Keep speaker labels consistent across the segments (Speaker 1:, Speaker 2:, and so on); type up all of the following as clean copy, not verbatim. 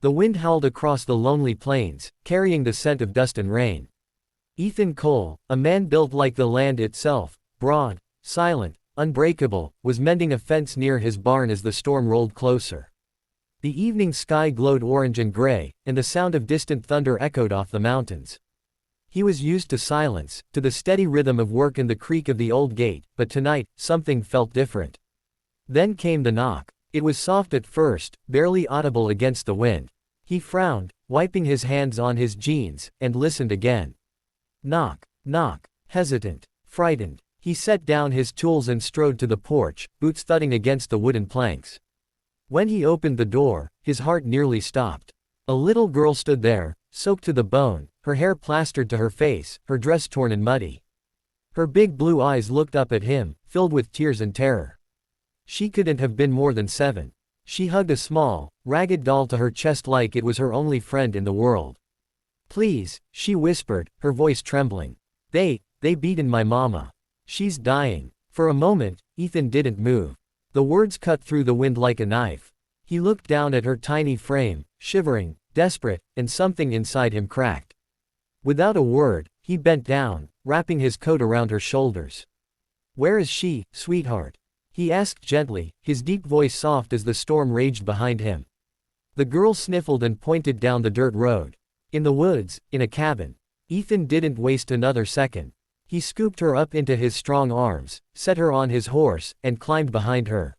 Speaker 1: The wind howled across the lonely plains, carrying the scent of dust and rain. Ethan Cole, a man built like the land itself, broad, silent, unbreakable, was mending a fence near his barn as the storm rolled closer. The evening sky glowed orange and gray, and the sound of distant thunder echoed off the mountains. He was used to silence, to the steady rhythm of work and the creak of the old gate, but tonight, something felt different. Then came the knock. It was soft at first, barely audible against the wind. He frowned, wiping his hands on his jeans, and listened again. Knock, knock. Hesitant, frightened, he set down his tools and strode to the porch, boots thudding against the wooden planks. When he opened the door, his heart nearly stopped. A little girl stood there, soaked to the bone, her hair plastered to her face, her dress torn and muddy. Her big blue eyes looked up at him, filled with tears and terror. She couldn't have been more than 7. She hugged a small, ragged doll to her chest like it was her only friend in the world. "Please," she whispered, her voice trembling. They beaten my mama. She's dying." For a moment, Ethan didn't move. The words cut through the wind like a knife. He looked down at her tiny frame, shivering, desperate, and something inside him cracked. Without a word, he bent down, wrapping his coat around her shoulders. "Where is she, sweetheart?" he asked gently, his deep voice soft as the storm raged behind him. The girl sniffled and pointed down the dirt road. "In the woods, in a cabin." Ethan didn't waste another second. He scooped her up into his strong arms, set her on his horse, and climbed behind her.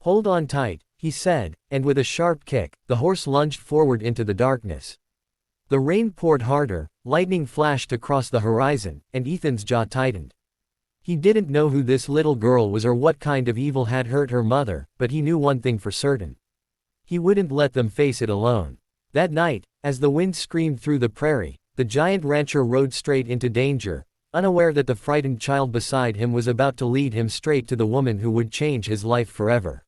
Speaker 1: "Hold on tight," he said, and with a sharp kick, the horse lunged forward into the darkness. The rain poured harder, lightning flashed across the horizon, and Ethan's jaw tightened. He didn't know who this little girl was or what kind of evil had hurt her mother, but he knew one thing for certain. He wouldn't let them face it alone. That night, as the wind screamed through the prairie, the giant rancher rode straight into danger, unaware that the frightened child beside him was about to lead him straight to the woman who would change his life forever.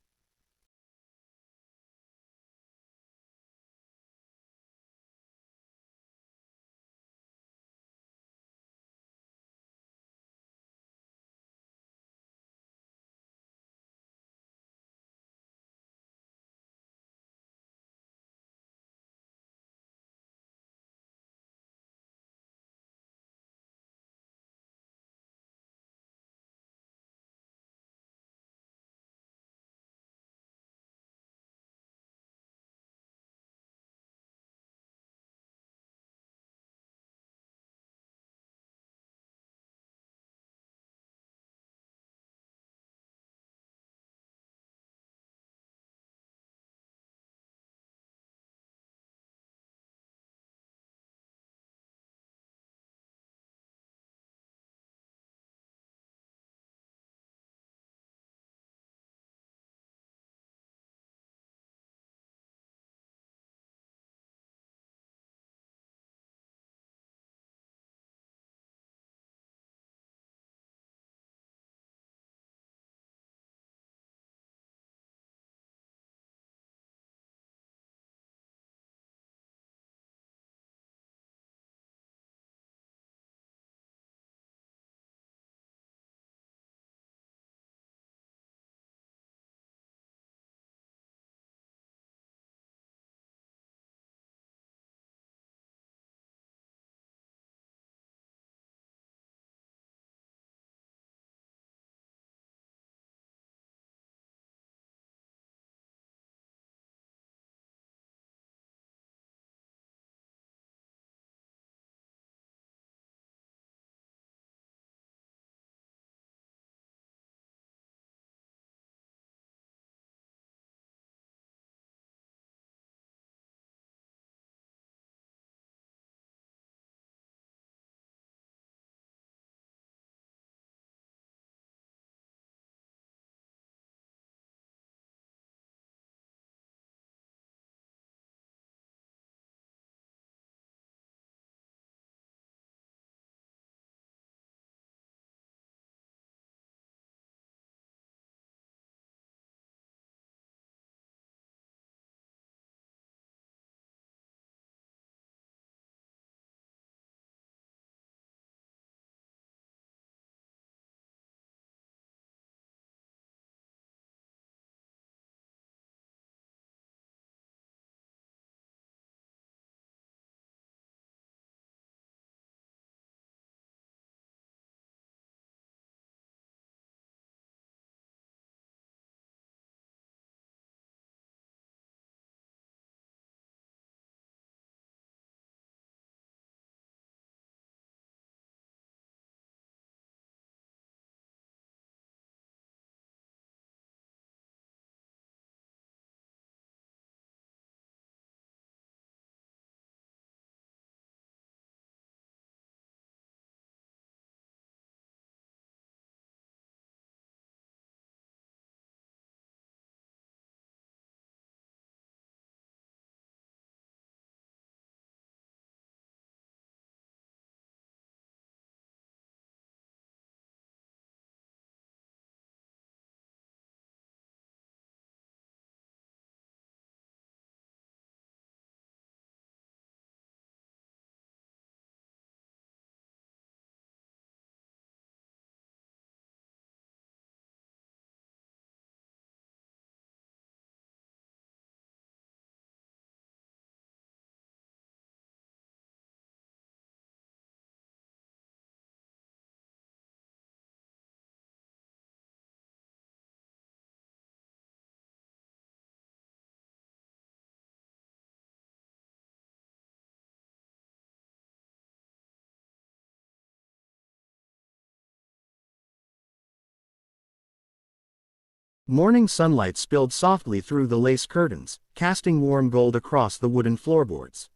Speaker 2: Morning sunlight spilled softly through the lace curtains, casting warm gold across the wooden floorboards.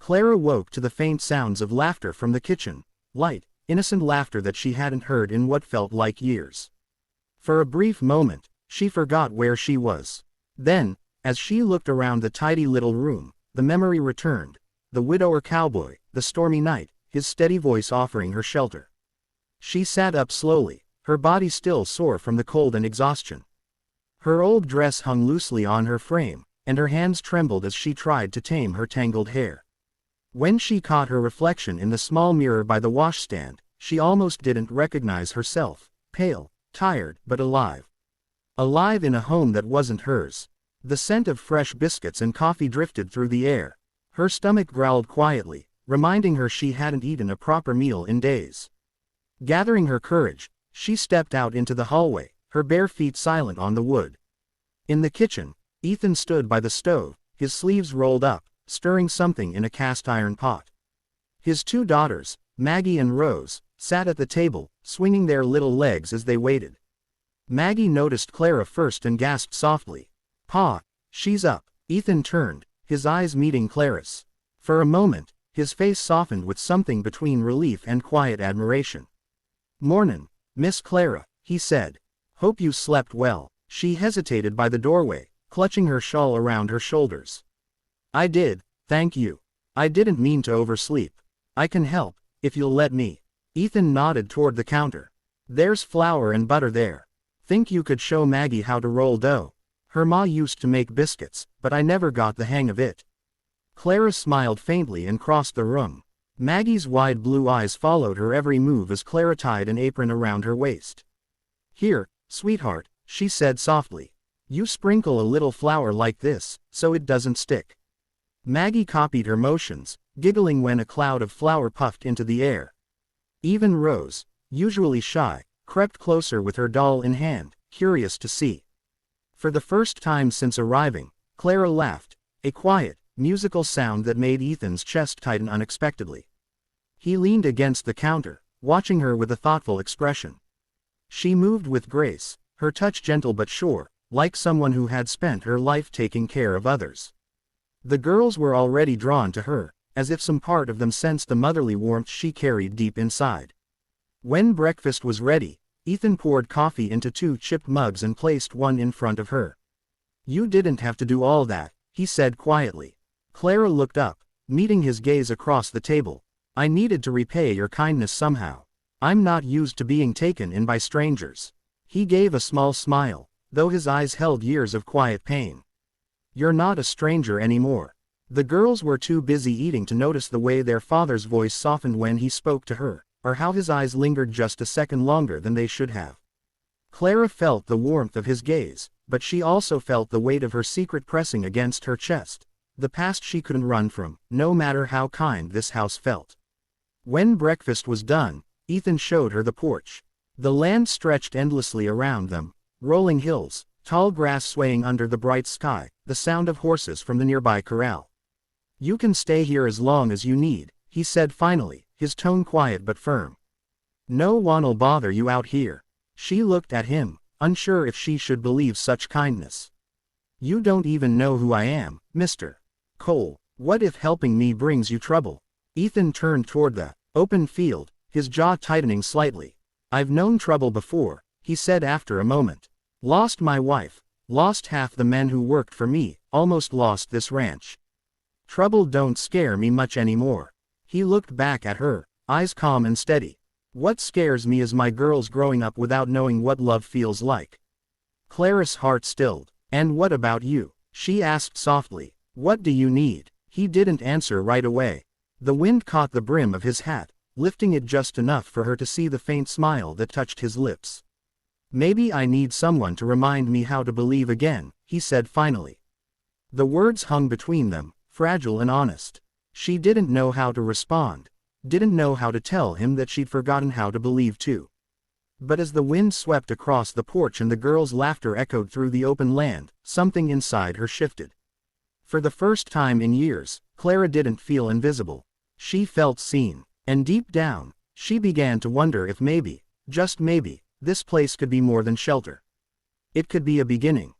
Speaker 2: Clara woke to the faint sounds of laughter from the kitchen, light, innocent laughter that she hadn't heard in what felt like years. For a brief moment, she forgot where she was. Then, as she looked around the tidy little room, the memory returned, the widower cowboy, the stormy night, his steady voice offering her shelter. She sat up slowly, her body still sore from the cold and exhaustion. Her old dress hung loosely on her frame, and her hands trembled as she tried to tame her tangled hair. When she caught her reflection in the small mirror by the washstand, she almost didn't recognize herself, pale, tired, but alive. Alive in a home that wasn't hers. The scent of fresh biscuits and coffee drifted through the air. Her stomach growled quietly, reminding her she hadn't eaten a proper meal in days. Gathering her courage, she stepped out into the hallway, her bare feet silent on the wood. In the kitchen, Ethan stood by the stove, his sleeves rolled up, stirring something in a cast-iron pot. His two daughters, Maggie and Rose, sat at the table, swinging their little legs as they waited. Maggie noticed Clara first and gasped softly. "Pa, she's up." Ethan turned, his eyes meeting Clara's. For a moment, his face softened with something between relief and quiet admiration. "Mornin', Miss Clara," he said. "Hope you slept well." She hesitated by the doorway, clutching her shawl around her shoulders. "I did, thank you. I didn't mean to oversleep. I can help, if you'll let me." Ethan nodded toward the counter. "There's flour and butter there. Think you could show Maggie how to roll dough? Her ma used to make biscuits, but I never got the hang of it." Clara smiled faintly and crossed the room. Maggie's wide blue eyes followed her every move as Clara tied an apron around her waist. "Here, sweetheart," she said softly. "You sprinkle a little flour like this, so it doesn't stick." Maggie copied her motions, giggling when a cloud of flour puffed into the air. Even Rose, usually shy, crept closer with her doll in hand, curious to see. For the first time since arriving, Clara laughed, a quiet, musical sound that made Ethan's chest tighten unexpectedly. He leaned against the counter, watching her with a thoughtful expression. She moved with grace, her touch gentle but sure, like someone who had spent her life taking care of others. The girls were already drawn to her, as if some part of them sensed the motherly warmth she carried deep inside. When breakfast was ready, Ethan poured coffee into 2 chipped mugs and placed one in front of her. "You didn't have to do all that," he said quietly. Clara looked up, meeting his gaze across the table. "I needed to repay your kindness somehow. I'm not used to being taken in by strangers." He gave a small smile, though his eyes held years of quiet pain. "You're not a stranger anymore." The girls were too busy eating to notice the way their father's voice softened when he spoke to her, or how his eyes lingered just a second longer than they should have. Clara felt the warmth of his gaze, but she also felt the weight of her secret pressing against her chest, the past she couldn't run from, no matter how kind this house felt. When breakfast was done, Ethan showed her the porch. The land stretched endlessly around them, rolling hills, tall grass swaying under the bright sky, the sound of horses from the nearby corral. "You can stay here as long as you need," he said finally, his tone quiet but firm. "No one'll bother you out here." She looked at him, unsure if she should believe such kindness. "You don't even know who I am, Mr. Cole. What if helping me brings you trouble?" Ethan turned toward the open field, his jaw tightening slightly. "I've known trouble before," he said after a moment. "Lost my wife, lost half the men who worked for me, almost lost this ranch. Trouble don't scare me much anymore." He looked back at her, eyes calm and steady. "What scares me is my girls growing up without knowing what love feels like." Clara's heart stilled. "And what about you?" she asked softly. "What do you need?" He didn't answer right away. The wind caught the brim of his hat, lifting it just enough for her to see the faint smile that touched his lips. "Maybe I need someone to remind me how to believe again," he said finally. The words hung between them, fragile and honest. She didn't know how to respond, didn't know how to tell him that she'd forgotten how to believe too. But as the wind swept across the porch and the girls' laughter echoed through the open land, something inside her shifted. For the first time in years, Clara didn't feel invisible. She felt seen. And deep down, she began to wonder if maybe, just maybe, this place could be more than shelter. It could be a beginning.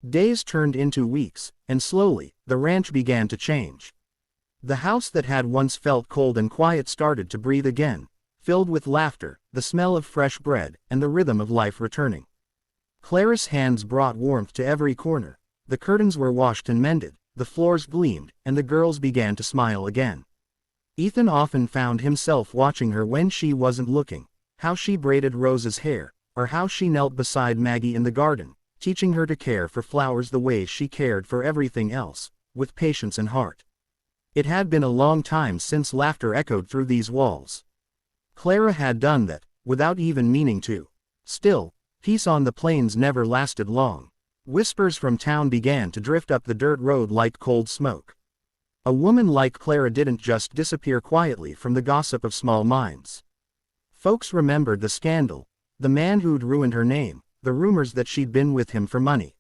Speaker 2: Days turned into weeks, and slowly, the ranch began to change. The house that had once felt cold and quiet started to breathe again, filled with laughter, the smell of fresh bread, and the rhythm of life returning. Clara's hands brought warmth to every corner. The curtains were washed and mended, the floors gleamed, and the girls began to smile again. Ethan often found himself watching her when she wasn't looking, how she braided Rose's hair, or how she knelt beside Maggie in the garden, teaching her to care for flowers the way she cared for everything else, with patience and heart. It had been a long time since laughter echoed through these walls. Clara had done that, without even meaning to. Still, peace on the plains never lasted long. Whispers from town began to drift up the dirt road like cold smoke. A woman like Clara didn't just disappear quietly from the gossip of small minds. Folks remembered the scandal, the man who'd ruined her name, the rumors that she'd been with him for money.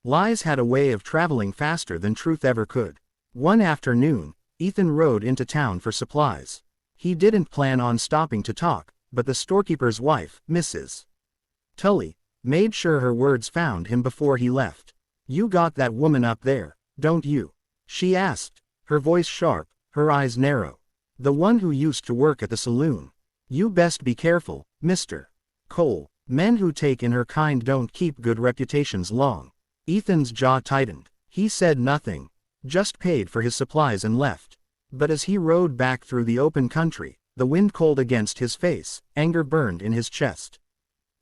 Speaker 2: Lies had a way of traveling faster than truth ever could. One afternoon, Ethan rode into town for supplies. He didn't plan on stopping to talk, but the storekeeper's wife, Mrs. Tully, made sure her words found him before he left. "You got that woman up there, don't you?" she asked, her voice sharp, her eyes narrow. "The one who used to work at the saloon. You best be careful, Mr. Cole. Men who take in her kind don't keep good reputations long." Ethan's jaw tightened. He said nothing, just paid for his supplies and left. But as he rode back through the open country, the wind cold against his face, anger burned in his chest.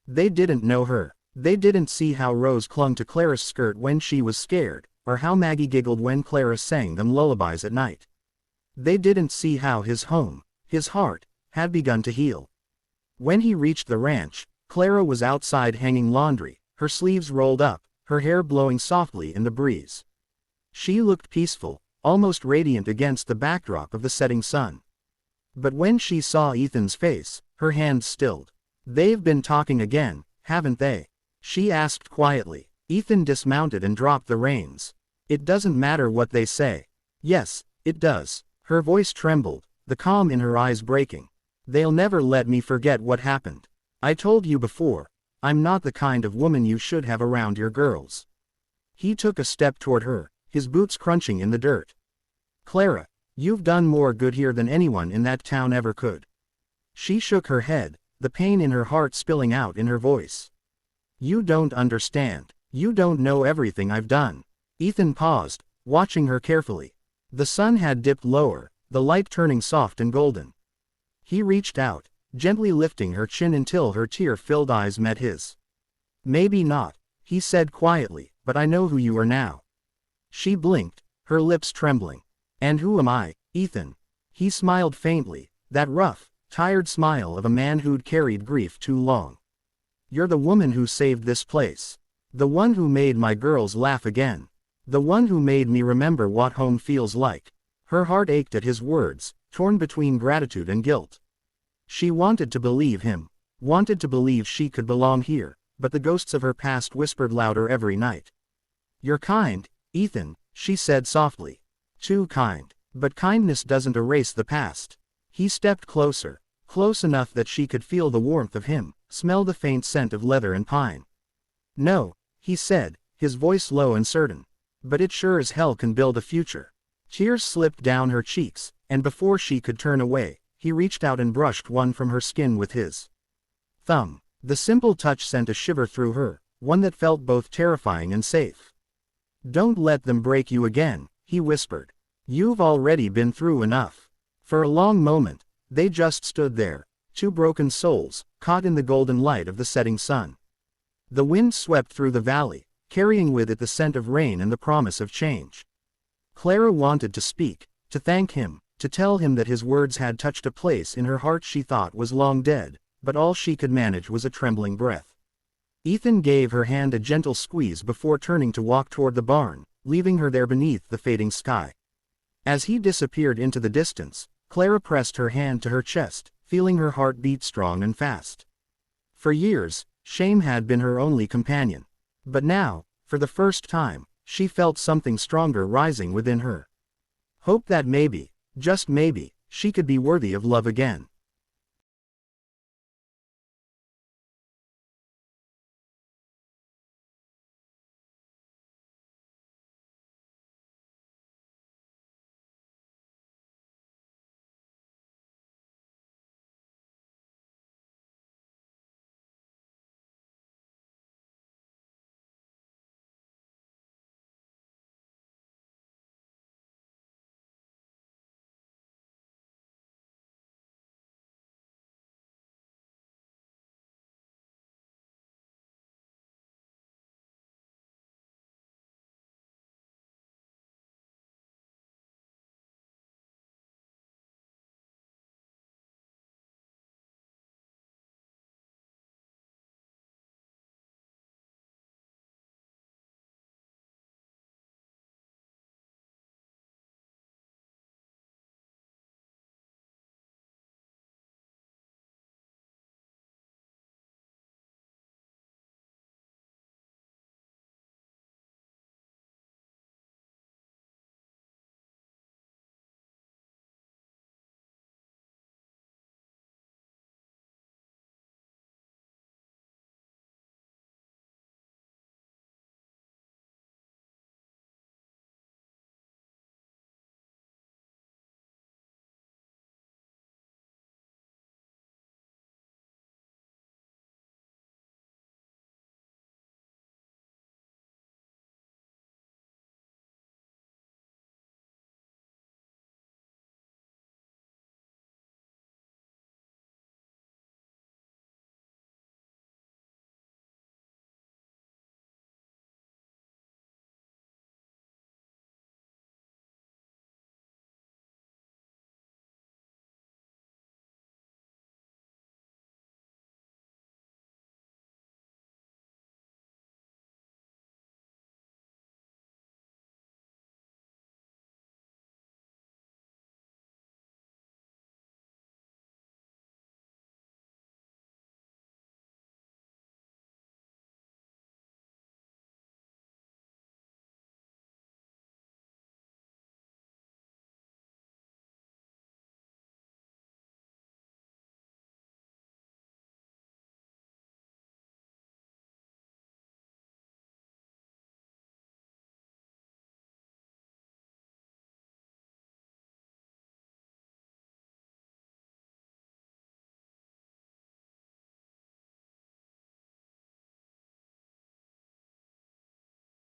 Speaker 2: They didn't know her. They didn't see how Rose clung to Clara's skirt when she was scared, or how Maggie giggled when Clara sang them lullabies at night. They didn't see how his home, his heart, had begun to heal. When he reached the ranch, Clara was outside hanging laundry, her sleeves rolled up, her hair blowing softly in the breeze. She looked peaceful, almost radiant against the backdrop of the setting sun. But when she saw Ethan's face, her hands stilled. "They've been talking again, haven't they?" she asked quietly. Ethan dismounted and dropped the reins. "It doesn't matter what they say." "Yes, it does." Her voice trembled, the calm in her eyes breaking. "They'll never let me forget what happened. I told you before, I'm not the kind of woman you should have around your girls." He took a step toward her, his boots crunching in the dirt. "Clara, you've done more good here than anyone in that town ever could." She shook her head, the pain in her heart spilling out in her voice. "You don't understand. You don't know everything I've done." Ethan paused, watching her carefully. The sun had dipped lower, the light turning soft and golden. He reached out, gently lifting her chin until her tear-filled eyes met his. "Maybe not," he said quietly, "but I know who you are now." She blinked, her lips trembling. "And who am I, Ethan?" He smiled faintly, that rough, tired smile of a man who'd carried grief too long. "You're the woman who saved this place. The one who made my girls laugh again. The one who made me remember what home feels like." Her heart ached at his words, torn between gratitude and guilt. She wanted to believe him, wanted to believe she could belong here, but the ghosts of her past whispered louder every night. "You're kind, Ethan," she said softly. "Too kind. But kindness doesn't erase the past." He stepped closer, close enough that she could feel the warmth of him, smell the faint scent of leather and pine. "No," he said, his voice low and certain. "But it sure as hell can build a future." Tears slipped down her cheeks, and before she could turn away, he reached out and brushed one from her skin with his thumb. The simple touch sent a shiver through her, one that felt both terrifying and safe. "Don't let them break you again," he whispered. "You've already been through enough." For a long moment, they just stood there, two broken souls, caught in the golden light of the setting sun. The wind swept through the valley, carrying with it the scent of rain and the promise of change. Clara wanted to speak, to thank him, to tell him that his words had touched a place in her heart she thought was long dead, but all she could manage was a trembling breath. Ethan gave her hand a gentle squeeze before turning to walk toward the barn, leaving her there beneath the fading sky. As he disappeared into the distance, Clara pressed her hand to her chest, feeling her heart beat strong and fast. For years, shame had been her only companion. But now, for the first time, she felt something stronger rising within her. Hope that maybe, just maybe, she could be worthy of love again.